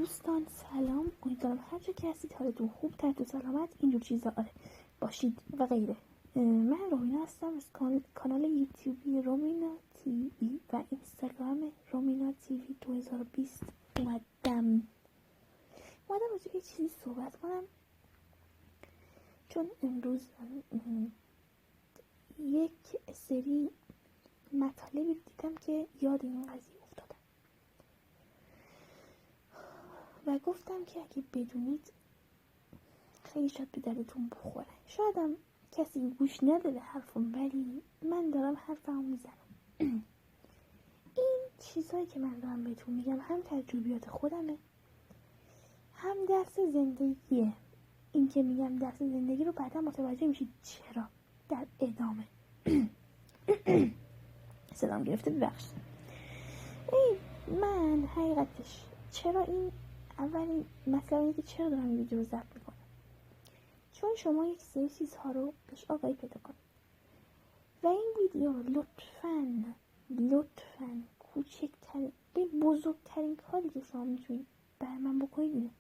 دوستان سلام، امیدوارم هر جا که هستید حالتون خوب، تحت و سلامت، اینجور چیزا باشید و غیره. من رومینا هستم از کانال یوتیوبی رومینا تیوی و اینستاگرام رومینا تیوی 2020 اومدم راجع به چیزی صحبت کنم، چون امروز یک سری مطالبی دیدم که یاد این قضیه افتادم و گفتم که اگه بدونید خیلی شاید به دردتون بخوره. شاید هم کسی گوش نده به حرفم، ولی من دارم حرفمو میزنم. این چیزهایی که من دارم بهتون میگم هم تجربیات خودمه، هم درس زندگیه. این که میگم درس زندگی رو بعدا متوجه میشید چرا در ادامه. صدام گرفته، ببخشید. من حقیقتش چرا این اولین مسئله اینه که چرا دارم این ویدیو رو ضبط میکنم، چون شما یک سری چیزها رو بهش آگاهی پیدا کنید و این ویدیو رو لطفاً کوچکترین به بزرگترین کاری که شما میتونید بر من بکنید،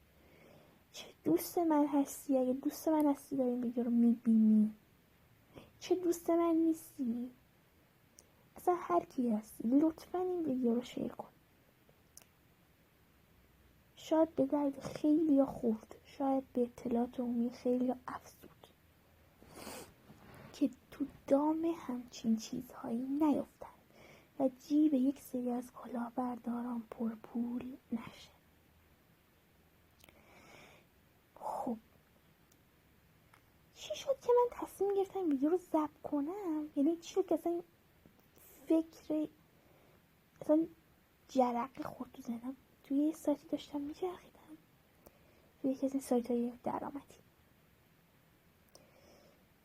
چه دوست من هستی، اگه دوست من هستی داری این ویدیو رو میبینی، چه دوست من نیستی، اصلا هر کی هستی، لطفاً این ویدیو رو شیر کن. شاید به درد خیلی خورد، شاید به اطلاعات عمومی خیلی افزود که تو دام همچین چیزهایی نیفتن و جیب یک سری از کلاهبرداران پرپول نشه. خب چی شد که من تصمیم گرفتم ویدیو رو ضبط کنم؟ یعنی چی شد که اصلا فکر اصلا جرقه خورد تو ذهنم؟ توی یه سایتی داشتم میچرخیدم، توی یکی از این سایت های درآمدی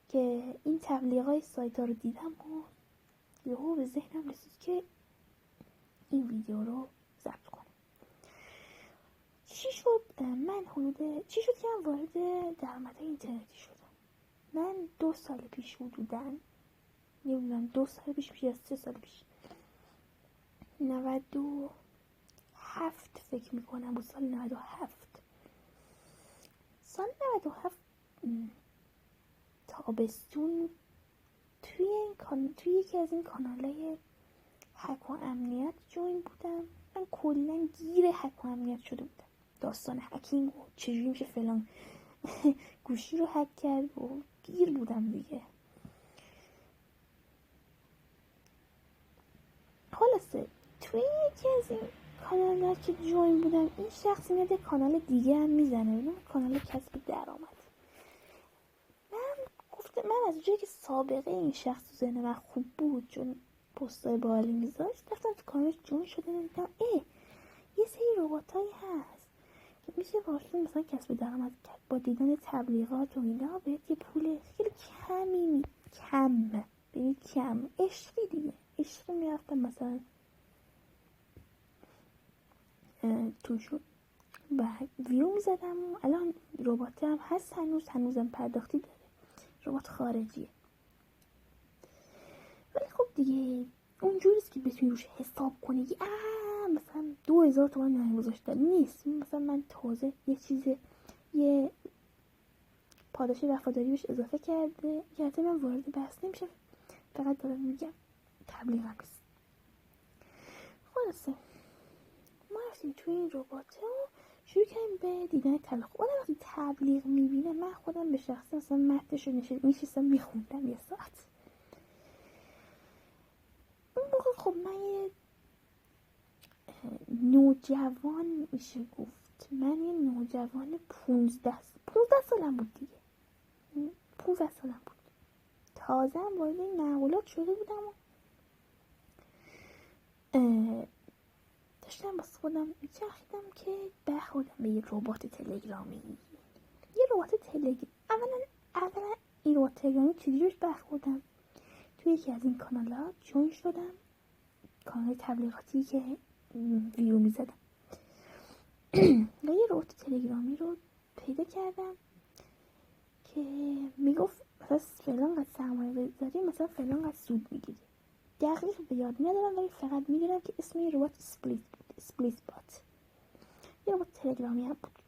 که این تبلیغای سایت ها رو دیدم و یهو به ذهنم رسید که این ویدیو رو ضبط کنم. چی شد که من وارد درآمدهای اینترنتی شدم؟ من 2 سال پیش حدوداً، نمیدونم 2 سال پیش یا 3 سال پیش، 97 فکر میکنم بود، سال 97 تابستون توی یکی از این کانالای هک و امنیت جوین بودم. من کلاً گیر هک و امنیت شده بودم، داستان هکینگ و چجوری میشه فلان گوشی رو هک کرد و گیر بودم دیگه. خلاصه توی یکی از این کانال‌ها که جوین بودم، این شخص میاد کانال دیگه هم میزنه، اون کانال کسب درآمد. من از اونجایی که سابقه این شخص تو ذهن من خوب بود، چون پستای باحالی میذاشت، رفتم تو کانالش جوین شدم، دیدم یه سری رباتایی هست که میشه باشون مثلا کسب درآمد کرد با دیدن تبلیغات و اینا. بهت یه پول خیلی کم عشقی دیگه، عشقی میرفتم مثلا توشون و ویو میزدم. الان رباتی هم هست، هنوزم پرداختی داره، ربات خارجیه، ولی خب دیگه اونجوریست که بتونی روش حساب کنی که مثلا 2000 تومان نهی گذاشته نیست. مثلا من تازه یه پاداش وفاداری بهش اضافه کرده، من وارد بحث نمیشه، فقط دارم میگم تبلیغم نیست. خلاصه ما رفتیم توی این ربات و شروع کردیم به دیدن تبلیغ. آدم وقتی تبلیغ میبینه، من خودم به شخصه مثلا متنش رو میشستم میخوندم یه ساعت. اون موقع خب من یه نوجوان میشه گفت، من یه نوجوان 15 سالم بود دیگه، 15 سالم بود، تازه هم وارد این معمولات شده بودم و داشتم با خودم میچرخیدم که برخوردم به یه ربات تلگرامی. اولا این ربات تلگرامی چجوری روش برخوردم؟ توی یکی از این کانال‌ها جوین شدم، کانال تبلیغاتی که ویو میزدم و یه ربات تلگرامی رو پیدا کردم که میگفت مثلا فلان قد سرمایه بذاری مثلا فلان قد سود میگیری. دقیق به یاد ندارم، ولی فقط میدونم که اسم این ربات اسپلیت بات. یه ربات تلگرامی هم بود.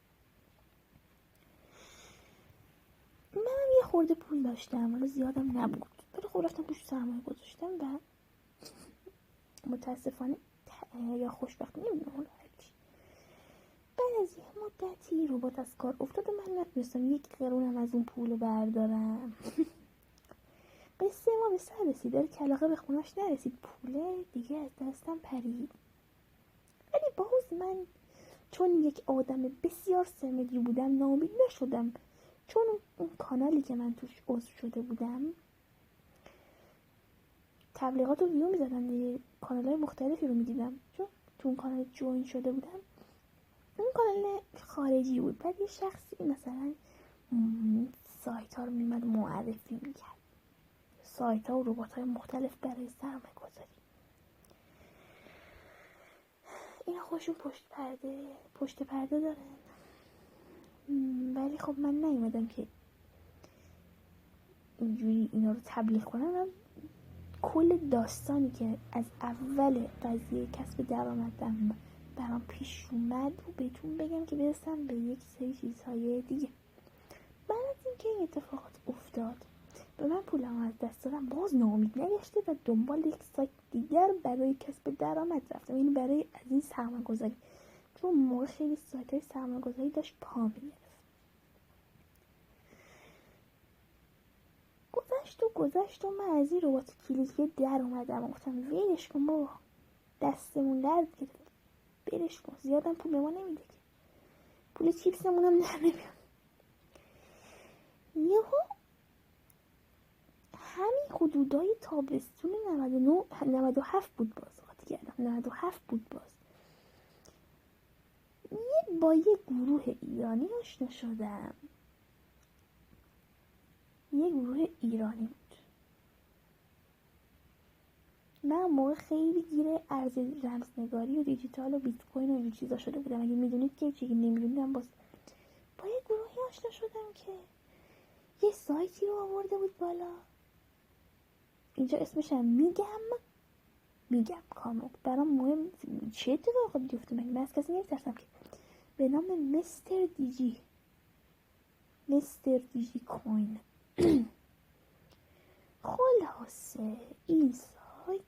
منم یه خورده پول داشتم، حالا زیادم نبود، ولی خب رفتم توش سرمایه گذاشتم و متاسفانه یا خوشبختانه نمیدونم حالا هرچی، بعد از یه مدتی ربات از کار افتاد و من نتونستم یک قرونم از اون پول بردارم. قصه ما به سر رسید، داره که علاقه به خونش نرسید، پوله دیگه از دستم پرید. ولی باز من چون یک آدم بسیار سرمدی بودم ناامید نشدم، چون اون کانالی که من توش عضو شده بودم تبلیغات رو ویو میزدن دیگه، کانال های مختلفی رو میدیدم، چون تو اون کانال جوین شده بودم. اون کانال خارجی بود، بعد یه شخصی مثلا سایت ها رو میمد معرفی میکرد، سایت ها و ربات های مختلف برای سرمایه گذاری. اینا خوشون پشت پرده دارن، ولی خب من نیومدم که اینجوری اینا رو تبلیغ کنم. کل داستانی که از اول قضیه کسب درآمدم برام پیش اومد و بهتون بگم که برسم به یک سری چیزهای دیگه. بعد از اینکه این اتفاقات افتاد به من پولم از دست دادم، باز ناامید نگشته و دنبال یک سایت دیگر برای کسب درآمد رفتم، یعنی برای از این سرمایه‌گذاری، چون موقع خیلی سایت‌های سرمایه‌گذاری داشت پا می‌گرفت. گذشت و من از این ربات کلیدی در اومدم و گفتم ویلش کن بابا، دستمون درد گرفت، برش کن، زیادم پول به ما نمیده که، پول چیپسمون هم در نمیاد. یهو همین حدودای تابستون 97 بود، باز قاطی کردم، 97 بود. باز با یه گروه ایرانی آشنا شدم، یه گروه ایرانی بود. من موقع خیلی گیره ارز رمزنگاری و دیجیتال و بیت کوین و این چیزا شده بودم، اگه میدونید که چیزی نمیدونم. باز با یه گروهی آشنا شدم که یه سایتی رو آورده بود بالا، اینجا اسمشم میگم کامل، برام مهم چه اتفاقی بیفته، من از کسی نمیترسم که، به نام مستر دیجی کوین. خلاصه این سایت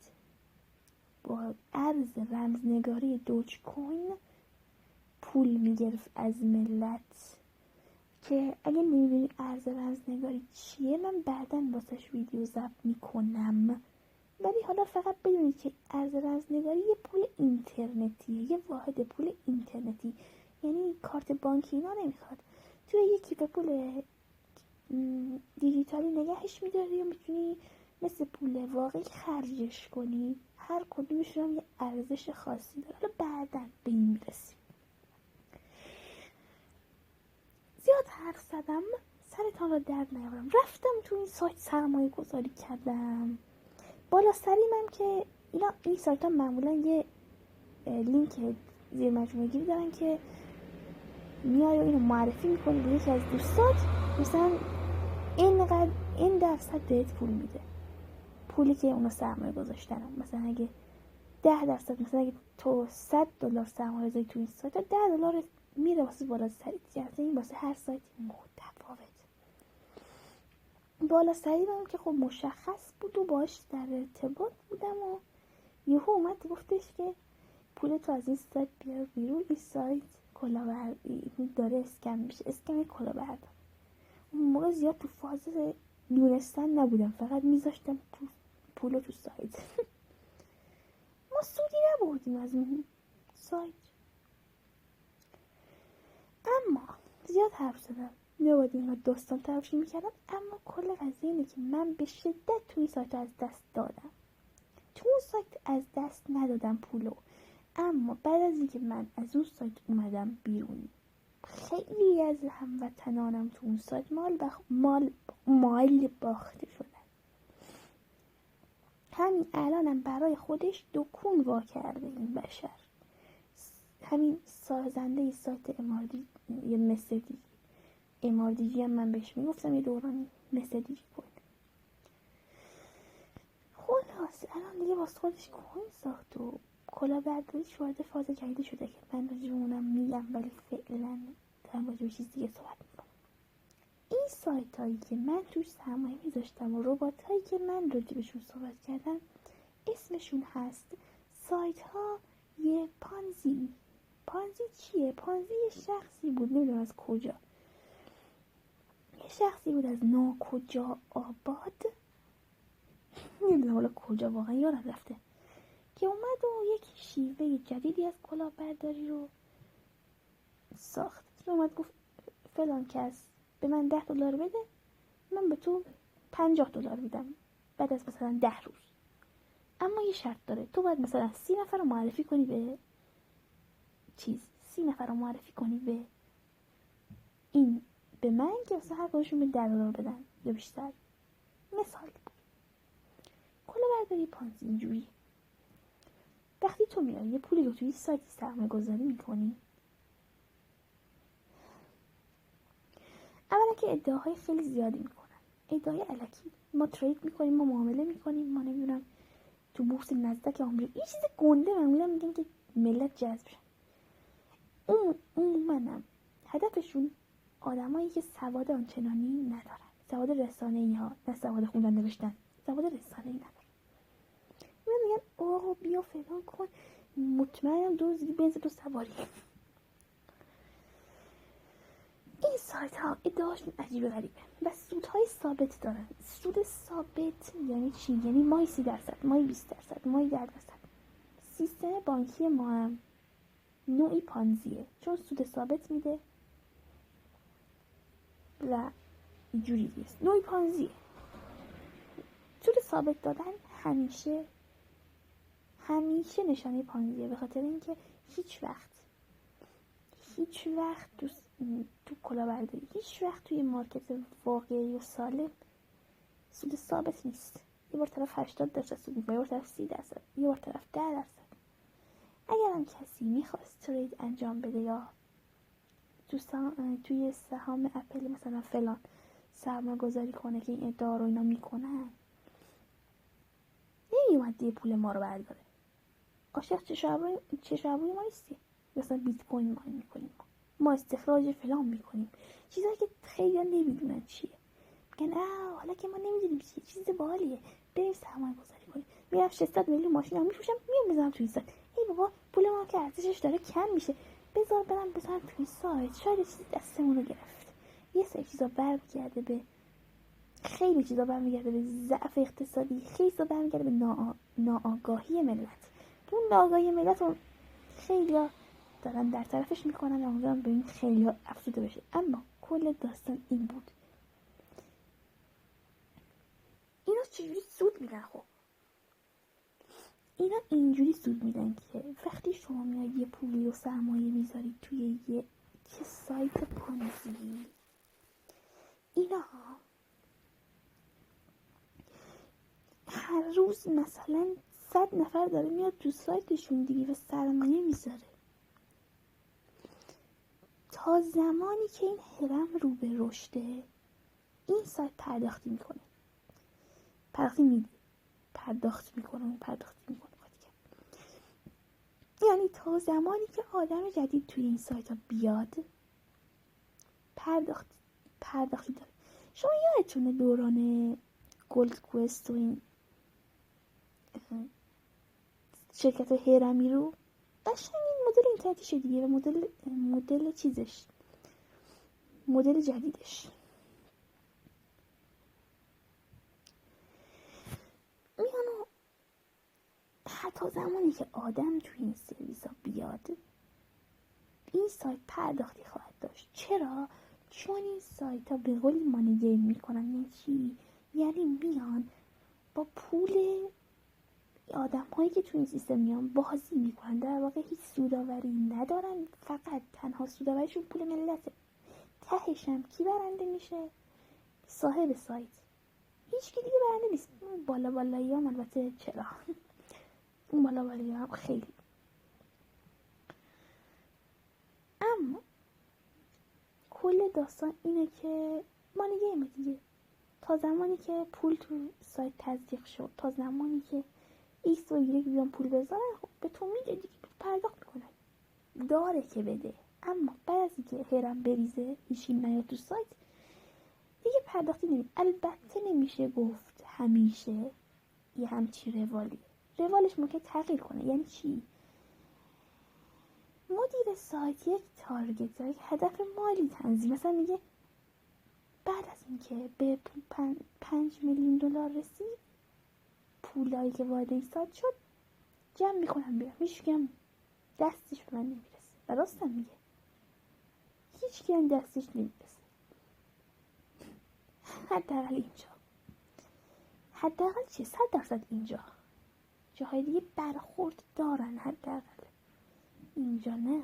با ارز رمزنگاری دوج کوین پول میگرفت از ملت، که اگه نمیدونی ارز رمزنگاری چیه من بعداً واسش ویدیو ضبط میکنم، ولی حالا فقط بدونید که ارز رمزنگاری یه پول اینترنتیه، یه واحد پول اینترنتی، یعنی کارت بانکی اینا نمیخواد، توی یه کیف پول دیجیتالی نگهش میداری و میتونی مثل پول واقعی خرجش کنی، هر کدومش هم یه ارزش خاصی داره، حالا بعداً به این میرسیم. زیاد حرف زدم، سرتان را درد نیاورم، رفتم تو این سایت سرمایه گذاری کردم. بالا سریمم که این سایت ها معمولا یه لینک زیر مجموعه گیری دارن که میای و اینو معرفی میکنی به یکی از دوستات، مثلا این درصد بهت پول میده، پولی که اونا سرمایه گذاشتن. مثلا اگه 10%، مثلا اگه تو $100 سرمایه گذاری تو این سایت، $10 میره واسه بالا سری، یعنی این واسه هر سایتی متفاوت. بالا سری هم که خب مشخص بود و باش در ارتباط بودم و یهو اومد گفتش که پول تو از این سایت بیار بیرون، این سایت کلاهبرداری داره اسکم میشه، اسکم کلاهبرداری. اون موقع زیاد تو فاز دونستن نبودم، فقط میذاشتم تو پولو تو سایت. ما سودی نبردیم از اون سایت، اما زیاد حرف زدم، نباید اینقدر داستان تراشی میکردم. اما کل قضیه اینه که من به شدت توی این سایت از دست دادم، تو اون سایت از دست ندادم پولو، اما بعد از اینکه من از اون سایت اومدم بیرون، خیلی از هموطنانم تو اون سایت مال باخته شدن. همین الانم برای خودش دکون وا کرده این بشر، همین سازنده سایت اماردی یا مستر اماردیجی هم من بهش میگفتم یه دورانی، مستر دیجی کوین. خلاص الان دیگه واسه خودش کوین ساخت و کلاهبرداریش وارد فاز جدیدی شده که من راجع به اونم میگم، ولی فعلا دارم راجع به چیز دیگه صحبت میکنم. این سایت هایی که من توش سرمایه میذاشتم و ربات هایی که من راجع بهشون صحبت کردم اسمشون هست سایت ها یه پانزی. پانزی چیه؟ پانزی یه شخصی بود، نمیدونم از کجا، یه شخصی بود از ناکجا آباد، نمیدونم حالا کجا، واقعا یادم رفته، که اومد و یک شیوه جدیدی از کلاهبرداری رو ساخت. که اومد گفت فلان کس به من $10 بده، من به تو $50 میدم بعد از مثلا 10 روز. اما یه شرط داره، تو باید مثلا 30 نفر رو معرفی کنی به 30 نفر رو معرفی کنی به من که مثلا هر کدومشون به $10 بدن یا بیشتر. مثال کلاهبرداری پانزی اینجوری. وقتی تو میای یه پولی رو توی سایتی سرمایه گذاری میکنی، اولا که ادعاهای خیلی زیادی میکنن، ادعای الکی، ما ترید میکنیم، ما معامله میکنیم، ما نمیدونم تو بورس نزدک آمریکا یه چیز گنده معمولا میگن که ملت جذب شن. منم هدفشون آدمایی که سواد آنچنانی ندارن، سواد رسانه‌ای ها، نه سواد خوندن نوشتن، سواد رسانه‌ای ندارن. میگن آقا بیا فلان کن، مطمئنم دزدی بنز تو سواری. این سایت ها ادعاشون عجیب غریبه و سودهای ثابت دارن. سود ثابت یعنی چی؟ یعنی ماهی 30%، ماهی 20%، ماهی 10%. سیستم بانکی ما هم نوعی پانزیه، چون سود ثابت میده و اینجوری نیست، نوعی پانزیه. سود ثابت دادن همیشه نشانه پانزیه، به خاطر اینکه هیچ وقت تو کلاهبرداری هیچ وقت توی مارکت واقعی و سالم سود ثابت نیست. یه بار طرف 80% سود می‌کنه، یه بار طرف 30%، یه بار طرف 10%. اگر هم کسی میخواست ترید انجام بده یا توی سهام اپل مثلا فلان سرمایه گذاری کنه که این ادعا رو اینا میکنن، نمیومد یه پول ما رو برداره. عاشق چشابوی ما نیستی. مثلا بیت کوین ماین میکنیم، ما استخراج فلان میکنیم، چیزایی که خیلی نمیدونن چیه. میگن حالا که ما نمیدونیم چیه، چیز باحالیه، بریم سرمایه گذاری کنیم. میرم 600 میلیون ماشین هم میفروشم، میام بذارم توی سایت. ای بابا پول ما که ارزشش داره کم میشه، بذار برم بذارم توی سایت، شاید چیزی دستمون رو گرفت. یه سری چیزا برمیگرده به خیلی چیزا برمیگرده به ضعف اقتصادی، خیلی چیزا برمیگرده به ناآگاهی ملت. اون ناآگاهی ملت رو خیلی دارن در طرفش میکنن و امیدوارم به این خیلی افزوده بشه. اما کل داستان این بود. اینا چجوری سود میدن؟ خب اینا اینجوری سود میدن که وقتی شما میاد یه پولی رو سرمایه میذارید توی یه سایت پانزی، اینا هر روز مثلا 100 نفر داره میاد تو سایتشون دیگه و سرمایه میذاره. تا زمانی که این هرم رو به رشده، این سایت پرداختی میکنه. یعنی تا زمانی که آدم جدید توی این سایت ها بیاد پرداختی داره. شما یادتونه دوران گولد کوست و این شرکت هرمی رو قشنگ این مدل اینترنتیش دیگه و مدل چیزش، مدل جدیدش میانو حتی زمانی که آدم توی این سرویس ها بیاد این سایت پرداختی خواهد داشت. چرا؟ چون این سایت ها به قولی مانی گیم میکنن. یعنی چی؟ یعنی میان با پول آدم هایی که توی این سیستم میان بازی میکنن، در واقع هیچ سوداوری ندارن، فقط تنها سوداوریشون پول ملته. تهش هم کی برنده میشه؟ صاحب سایت. هیچ کی دیگه برنده نیست. بالایی هم البته چرا اون بالایی هم خیلی. اما کل داستان اینه که مانی گیمه دیگه. تا زمانی که پول تو سایت تزریق شد، تا زمانی که ایکس و ایگرگ بیان پول بذارن، خب به تو میده دیگه، پرداخت میکنن. داره که بده، اما بعد از اینکه هرم بریزه هیچی نیاد تو سایت دیگه پرداختی نمید. البته نمیشه گفت همیشه یه همچی روالش ممکن تغییر کنه. یعنی چی؟ مدیر سایت یک تارگت یا یک هدف مالی تنظیم، مثلا میگه بعد از اینکه به 5 میلیون دلار رسید، پولایی که وارد این سایت شد جمع میکنم بیارم، هیچکم دستش به من نمیرسه. و راستم میگه هیچکم دستش نمیرسه، حداقل اینجا. حداقل چه 100% اینجا. جاهای دیگه برخورد دارن، حداقل اینجا نه.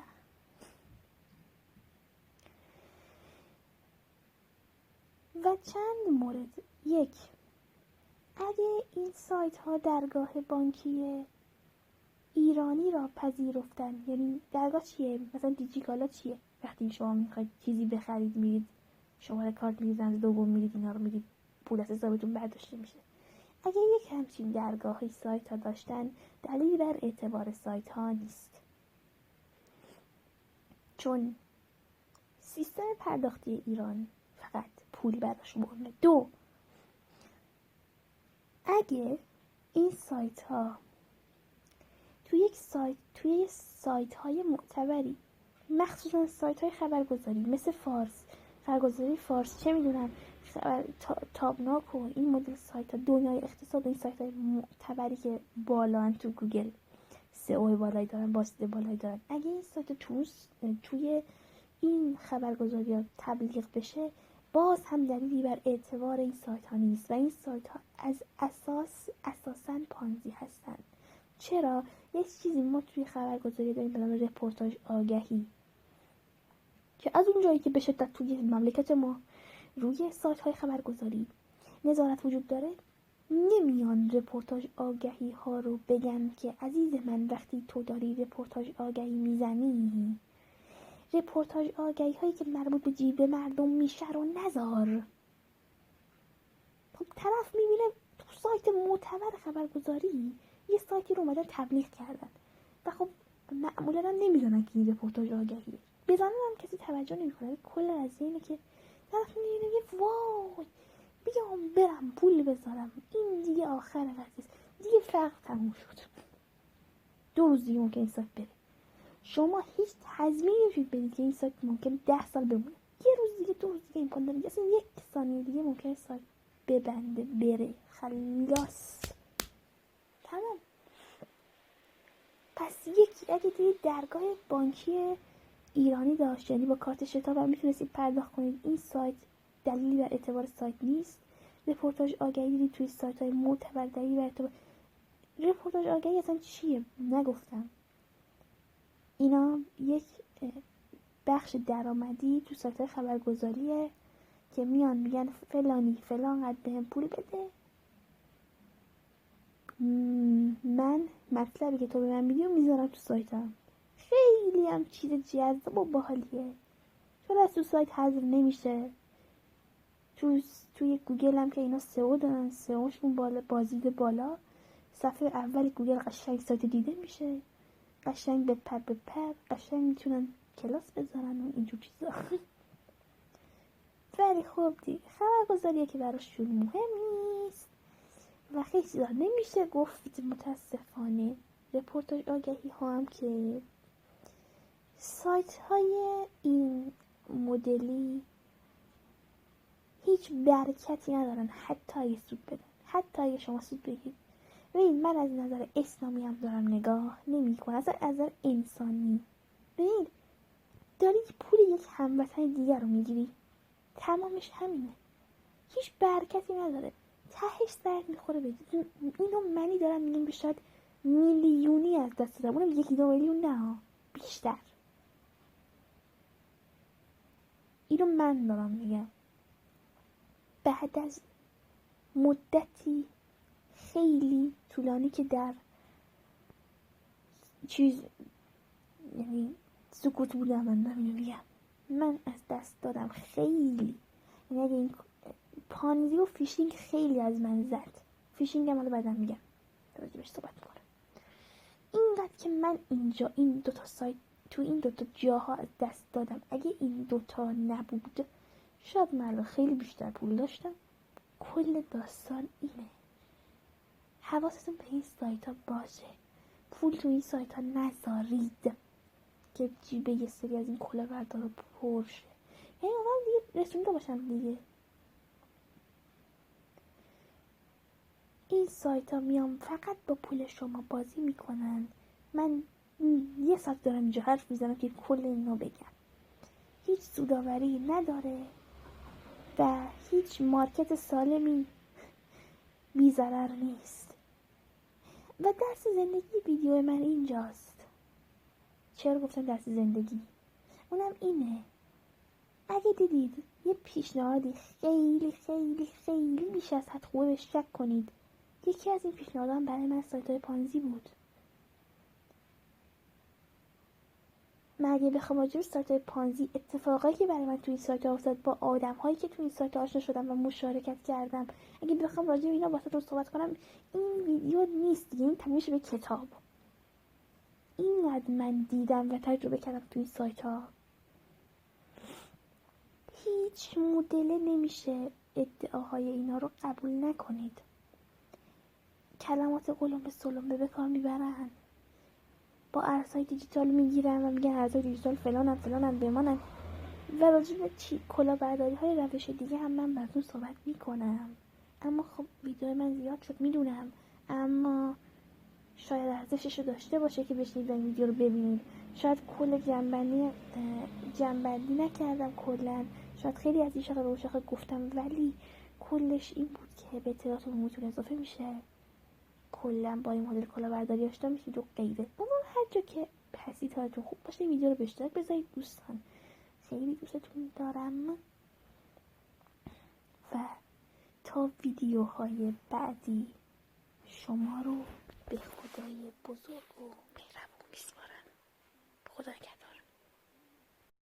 و چند مورد. یک، اگه این سایت ها درگاه بانکی ایرانی را پذیرفتن، یعنی درگاه چیه؟ مثلا دیجیکالا چیه؟ وقتی شما میخواید چیزی بخرید میرید شماره کارت میزنید، دوم میرید اینا رو میرید، پول از حسابتون برداشته میشه. اگه یک همچین درگاهی سایت ها داشتن، دلیل بر اعتبار سایت ها نیست، چون سیستم پرداختی ایران فقط پول براش مهمه. دو، اگه این سایت ها توی سایت های معتبری، مخصوصا سایت های خبرگزاری مثل فارس، خبرگزاری فارس، چه میدونم تابناک و این مدل سایت ها، دنیای اقتصاد، این سایت های معتبری که بالان تو گوگل سئو بالایی دارن، بازدید بالایی دارن، اگه این سایت توی این خبرگزاری ها تبلیغ بشه، باز هم دلیلی بر اعتبار این سایت ها نیست و این سایت ها از اساساً پانزی هستن. چرا؟ یه چیزی ما توی خبرگزاری داریم به نام رپورتاج آگهی که از اون جایی که به شدت توی مملکت ما روی سایت های خبرگزاری نظارت وجود داره، نمیان رپورتاج آگهی ها رو بگن که عزیز من وقتی تو داری رپورتاج آگهی میزنی، رپورتاج آگهی هایی که مربوط به جیب مردم میشه رو نذار. خب طرف میبینه تو سایت معتبر خبرگزاری یه سایتی رو اومدن تبلیغ کردن و خب معمولا هم نمیدونن که این رپورتاج آگهیه، بزنن هم کسی توجه نمیکنه. کل قضیه اینه که طرف میگه وای بیام برم پول بذارم، این دیگه آخر قضیه، دیگه فرق تموم شد، 2 روز دیگه ممکن این سایت بره. شما هیچ تضمینی نمیتونید بدید که این سایت ممکن 10 سال بمونه. یه روز دیگه 2 روز دیگه امکان داره، اصلا 1 ثانیه دیگه ممکن سایت ببنده بره، خلاص تمام. پس یکی اگه توی درگاه بانکی ایرانی داشت، یعنی با کارت شتاب هم میتونستید پرداخت کنید، این سایت دلیلی بر اعتبار سایت نیست. رپورتاج آگهی دیدید توی سایت های معتبر، دلیلی بر اعتبار. رپورتاج آگهی اصلا چیه؟ نگفتم. اینا یک بخش درآمدی تو سایت های خبرگزاریه که میان میگن فلانی فلان قد بهم پول بده، من مطلبی که تو به من میدی میذارم تو سایتم. خیلی هم چیز جذاب و باحالیه، چون از تو سایت حذف نمیشه. توی گوگل هم که اینا سئو دارن، سئوشون بالا، بازدید بالا، صفحه اول گوگل قشنگ سایت دیده میشه، قشنگ بپر قشنگ میتونن کلاس بذارن و اینجور چیزا. ولی خب دیگه خبرگزاریه که براشون مهم نیست و خیلی چیزا نمیشه گفت متاسفانه. رپورتاج آگهی ها هم که سایت های این مدلی هیچ برکتی ندارن، حتی اگه سود بدن، حتی اگه شما سود بگید. ببین من از نظر اسلامی هم دارم نگاه نمی کنم، از نظر انسانی. ببین داری پول یک هموطن دیگر رو میگیری، تمامش همینه، هیچ برکتی نداره، تهش درد میخوره بدید. اینو منی دارم میگم که شاید میلیونی از دست دارم، اونم 1-2 میلیون نه بیشتر. اینو من دارم میگم بعد از مدتی خیلی طولانی که در چیز یعنی سکوت بودم، من دارم اینو میگم من از دست دادم خیلی. یعنی اگه این پانزی و فیشینگ خیلی از من زد، فیشینگ هم حالا بعدم میگم راجبش صحبت میکنم. اینقدر که من اینجا این دوتا سایت تو این دوتا جاها از دست دادم، اگه این دوتا نبود شاید من خیلی بیشتر پول داشتم. کل داستان اینه، حواستون به این سایت ها باشه، پول تو این سایت ها نذارید که جیبه یه سری از این کلاهبردارا پر شه. یعنی واقعا دیگه رسونده باشم دیگه. این سایت ها میام فقط با پول شما بازی میکنن. من یه ساعت دارم اینجا حرف میزنم که کل اینو بگم. هیچ سوداوری نداره و هیچ مارکت سالمی بی ضرر نیست. و درس زندگی ویدیو من اینجاست. چرا گفتم درس زندگی؟ اونم اینه، اگه دیدید یه پیشنهادی خیلی خیلی خیلی بیش از حد خوبه بهش شک کنید. یکی از این پیشنهادها برای من سایت‌های پانزی بود. من اگه بخوام راجع به سایت‌های پانزی، اتفاقایی که برای من توی این سایت‌ها افتاد، با آدم‌هایی که توی این سایت‌ها آشنا شدم و مشارکت کردم، اگه بخوام راجع به اینا واسهتون صحبت کنم، این ویدیو نیست دیگه، این تبدیل میشه به کتاب. اینقدر من دیدم و تجربه کردم توی این سایت‌ها. هیچ مدل نمیشه ادعاهای اینا رو قبول نکنید. کلمات قلمبه سلمبه به کار میبرن، با ارزهای دیجیتال میگیرن و میگن ارزهای دیجیتال فلانن بمانن. و راجع به کلاهبرداری های روش دیگه هم من براتون صحبت میکنم. اما خب ویدیو من زیاد شد میدونم، اما شاید ارزشش رو داشته باشه که بشنید و این ویدیو رو ببینید. شاید کل جنبندی نکردم کلا، شاید خیلی از این شاخه به اون شاخه گفتم، ولی کلش این بود که به اطلاعاتون موتون اضافه میشه، کلا با این مدل کلاهبرداری آشنا میشید و غیره. اما هر جا که هستید حالتون خوب باشه ویدیو رو به اشتراک بذارید دوستان. خیلی دوستتون دارم و تا ویدیوهای بعدی شما رو به خدای بزرگ و مهربون میسپارم. خدا نگهدار.